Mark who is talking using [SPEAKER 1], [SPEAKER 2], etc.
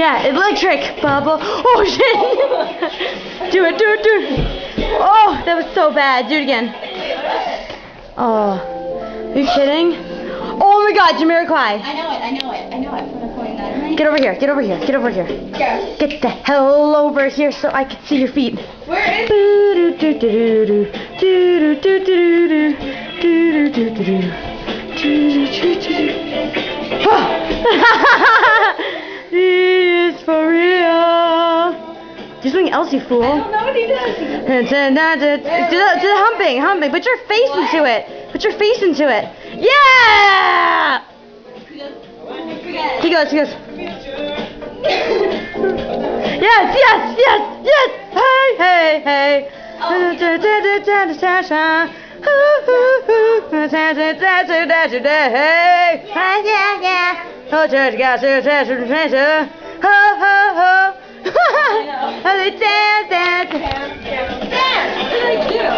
[SPEAKER 1] Yeah, electric bubble. Oh shit! Do it. Oh, that was so bad. Do it again. Oh, are you kidding? Oh my God, Jamiroquai.
[SPEAKER 2] I know it.
[SPEAKER 1] Get over here. Get the hell over here so I can see your feet.
[SPEAKER 2] Where is
[SPEAKER 1] It's for real. Do something else, you fool.
[SPEAKER 2] I don't know what he does.
[SPEAKER 1] Do the humping. Put your face into it. Yeah! He goes. Yes. Hey. Oh, church,